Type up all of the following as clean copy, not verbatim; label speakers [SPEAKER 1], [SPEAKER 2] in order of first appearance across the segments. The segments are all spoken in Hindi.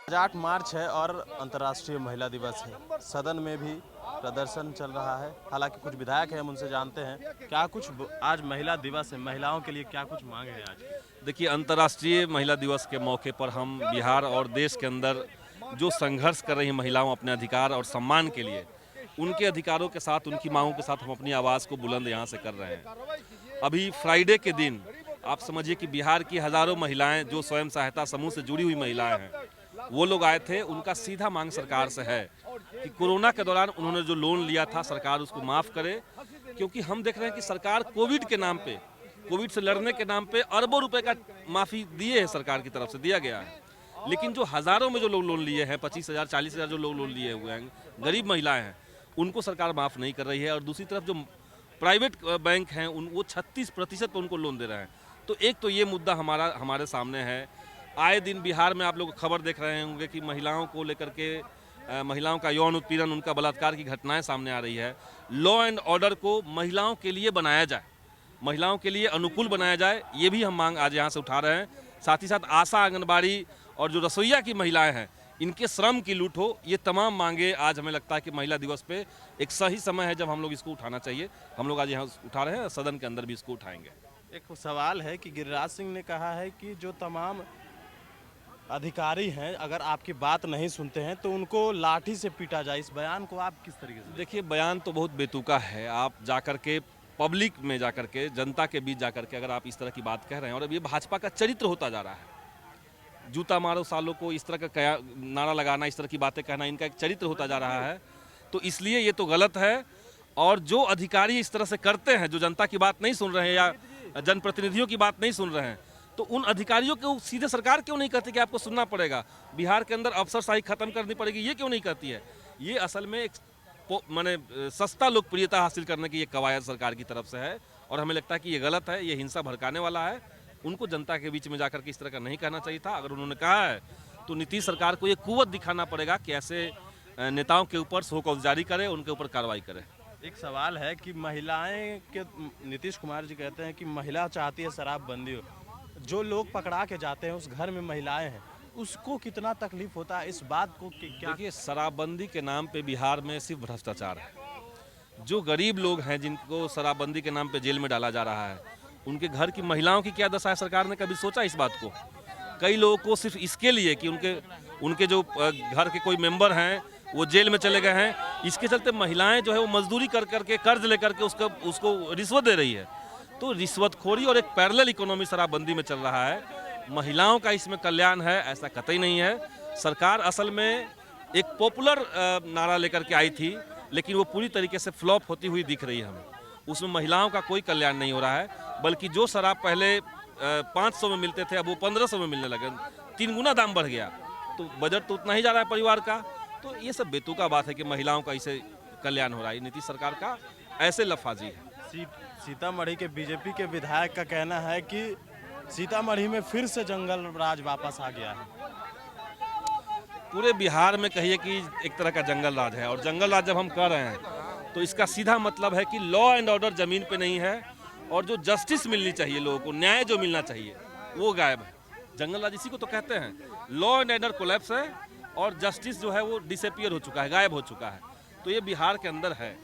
[SPEAKER 1] आज 8 मार्च है और अंतर्राष्ट्रीय महिला दिवस है। सदन में भी प्रदर्शन चल रहा है। हालांकि कुछ विधायक हैं, हम उनसे जानते हैं क्या कुछ आज महिला दिवस है, महिलाओं के लिए क्या कुछ मांग है आज।
[SPEAKER 2] देखिए, अंतर्राष्ट्रीय महिला दिवस के मौके पर हम बिहार और देश के अंदर जो संघर्ष कर रही हैं महिलाओं अपने अधिकार और सम्मान के लिए, उनके अधिकारों के साथ, उनकी मांगों के साथ हम अपनी आवाज़ को बुलंद यहाँ से कर रहे हैं। अभी फ्राइडे के दिन आप समझिए कि बिहार की हज़ारों महिलाएं जो स्वयं सहायता समूह से जुड़ी हुई महिलाएं हैं, वो लोग आए थे। उनका सीधा मांग सरकार से है कि कोरोना के दौरान उन्होंने जो लोन लिया था सरकार उसको माफ़ करे, क्योंकि हम देख रहे हैं कि सरकार कोविड के नाम पे, कोविड से लड़ने के नाम पे अरबों रुपए का माफ़ी दिए है, सरकार की तरफ से दिया गया है। लेकिन जो हज़ारों में जो लोग लोन लिए हैं, 25,000 40,000 जो लोग लोन लिए हुए हैं, गरीब महिलाएं हैं, उनको सरकार माफ़ नहीं कर रही है। और दूसरी तरफ जो प्राइवेट बैंक हैं वो 36% पर उनको लोन दे रहे हैं। तो एक तो ये मुद्दा हमारे सामने है। आए दिन बिहार में आप लोग खबर देख रहे होंगे कि महिलाओं को लेकर के महिलाओं का यौन उत्पीड़न, उनका बलात्कार की घटनाएं सामने आ रही है। लॉ एंड ऑर्डर को महिलाओं के लिए बनाया जाए, महिलाओं के लिए अनुकूल बनाया जाए, ये भी हम मांग आज यहाँ से उठा रहे हैं। साथ ही साथ आशा, आंगनबाड़ी और जो रसोईया की महिलाएं हैं, इनके श्रम की लूट हो, ये तमाम मांगे आज हमें लगता है कि महिला दिवस पे एक सही समय है जब हम लोग इसको उठाना चाहिए। हम लोग आज यहाँ उठा रहे हैं, सदन के अंदर भी इसको उठाएंगे।
[SPEAKER 1] एक सवाल है कि गिरिराज सिंह ने कहा है कि जो तमाम अधिकारी हैं अगर आपकी बात नहीं सुनते हैं तो उनको लाठी से पीटा जाए। इस बयान को आप किस तरीके से
[SPEAKER 2] देखिए, बयान तो बहुत बेतुका है। आप जाकर के पब्लिक में जाकर के, जनता के बीच जाकर के अगर आप इस तरह की बात कह रहे हैं, और अब ये भाजपा का चरित्र होता जा रहा है, जूता मारो सालों को, इस तरह का नारा लगाना, इस तरह की बातें कहना, इनका एक चरित्र होता जा रहा है। तो इसलिए ये तो गलत है। और जो अधिकारी इस तरह से करते हैं, जो जनता की बात नहीं सुन रहे हैं या जनप्रतिनिधियों की बात नहीं सुन रहे हैं, तो उन अधिकारियों को सीधे सरकार क्यों नहीं कहती कि आपको सुनना पड़ेगा, बिहार के अंदर अफसरशाही खत्म करनी पड़ेगी, ये क्यों नहीं कहती है। ये असल में एक माने सस्ता लोकप्रियता हासिल करने की ये कवायद सरकार की तरफ से है, और हमें लगता है कि ये गलत है, ये हिंसा भड़काने वाला है। उनको जनता के बीच में जाकर के इस तरह का नहीं कहना चाहिए था। अगर उन्होंने कहा है तो नीतीश सरकार को ये कुव्वत दिखाना पड़ेगा कि ऐसे नेताओं के ऊपर शो कॉज जारी करे, उनके ऊपर कार्रवाई करे।
[SPEAKER 1] एक सवाल है कि महिलाएं के नीतीश कुमार जी कहते हैं कि महिला चाहती है शराबबंदी हो, जो लोग पकड़ा के जाते हैं उस घर में महिलाएं हैं, उसको कितना तकलीफ होता है इस बात को कि क्या।
[SPEAKER 2] देखिए, शराबबंदी के नाम पे बिहार में सिर्फ भ्रष्टाचार है। जो गरीब लोग हैं जिनको शराबबंदी के नाम पे जेल में डाला जा रहा है, उनके घर की महिलाओं की क्या दशा है, सरकार ने कभी सोचा इस बात को। कई लोगों को सिर्फ इसके लिए कि उनके जो घर के कोई मेंबर हैं वो जेल में चले गए हैं, इसके चलते महिलाएं जो है वो मजदूरी कर करके, कर्ज लेकर के उसको रिश्वत दे रही है। तो रिश्वतखोरी और एक पैरेलल इकोनॉमी शराबबंदी में चल रहा है। महिलाओं का इसमें कल्याण है ऐसा कतई नहीं है। सरकार असल में एक पॉपुलर नारा लेकर के आई थी, लेकिन वो पूरी तरीके से फ्लॉप होती हुई दिख रही है हमें। उसमें महिलाओं का कोई कल्याण नहीं हो रहा है, बल्कि जो शराब पहले 500 में मिलते थे, अब वो 1500 में मिलने लगे, 3 गुना दाम बढ़ गया। तो बजट तो उतना ही जा रहा है परिवार का। तो ये सब बेतुका बात है कि महिलाओं का इसे कल्याण हो रहा है। नीतीश सरकार का ऐसे लफाजी है।
[SPEAKER 1] सीतामढ़ी के बीजेपी के विधायक का कहना है कि सीतामढ़ी में फिर से जंगल राज वापस आ गया है।
[SPEAKER 2] पूरे बिहार में कहिए कि एक तरह का जंगल राज है, और जंगल राज जब हम कर रहे हैं तो इसका सीधा मतलब है कि लॉ एंड ऑर्डर जमीन पे नहीं है, और जो जस्टिस मिलनी चाहिए लोगों को, न्याय जो मिलना चाहिए, वो गायब है। जंगल राज इसी को तो कहते हैं। लॉ एंड ऑर्डर कोलैप्स है और जस्टिस जो है वो डिसअपीयर हो चुका है, गायब हो चुका है। तो ये बिहार के अंदर है।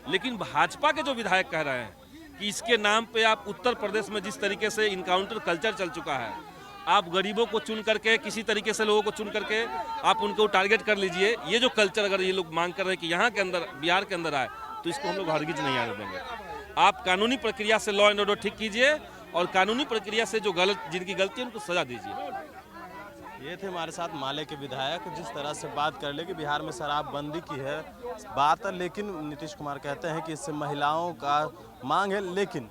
[SPEAKER 2] लेकिन भाजपा के जो विधायक कह रहे हैं कि इसके नाम पे आप उत्तर प्रदेश में जिस तरीके से इनकाउंटर कल्चर चल चुका है, आप गरीबों को चुन करके, किसी तरीके से लोगों को चुन करके आप उनको टारगेट कर लीजिए, ये जो कल्चर अगर ये लोग मांग कर रहे हैं कि यहाँ के अंदर, बिहार के अंदर आए, तो इसको हम लोग हरगिज नहीं आने देंगे। आप कानूनी प्रक्रिया से लॉ एंड ऑर्डर ठीक कीजिए, और कानूनी प्रक्रिया से जो जिनकी गलती है उनको सजा दीजिए।
[SPEAKER 1] ये थे हमारे साथ माले के विधायक। जिस तरह से बात कर ले कि बिहार में शराबबंदी की है बात, लेकिन नीतीश कुमार कहते हैं कि इससे महिलाओं का मांग है, लेकिन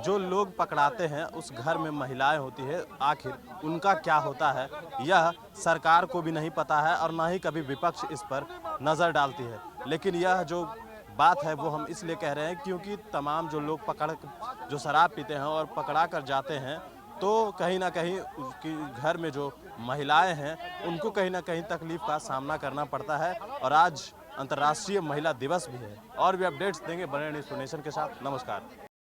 [SPEAKER 1] जो लोग पकड़ाते हैं उस घर में महिलाएं होती है, आखिर उनका क्या होता है यह सरकार को भी नहीं पता है, और ना ही कभी विपक्ष इस पर नज़र डालती है। लेकिन यह जो बात है वो हम इसलिए कह रहे हैं क्योंकि तमाम जो लोग जो शराब पीते हैं और पकड़ा कर जाते हैं, तो कहीं ना कहीं उसकी घर में जो महिलाएं हैं उनको कहीं ना कहीं तकलीफ का सामना करना पड़ता है। और आज अंतर्राष्ट्रीय महिला दिवस भी है। और भी अपडेट्स देंगे बने न्यूज़ नेशन के साथ। नमस्कार।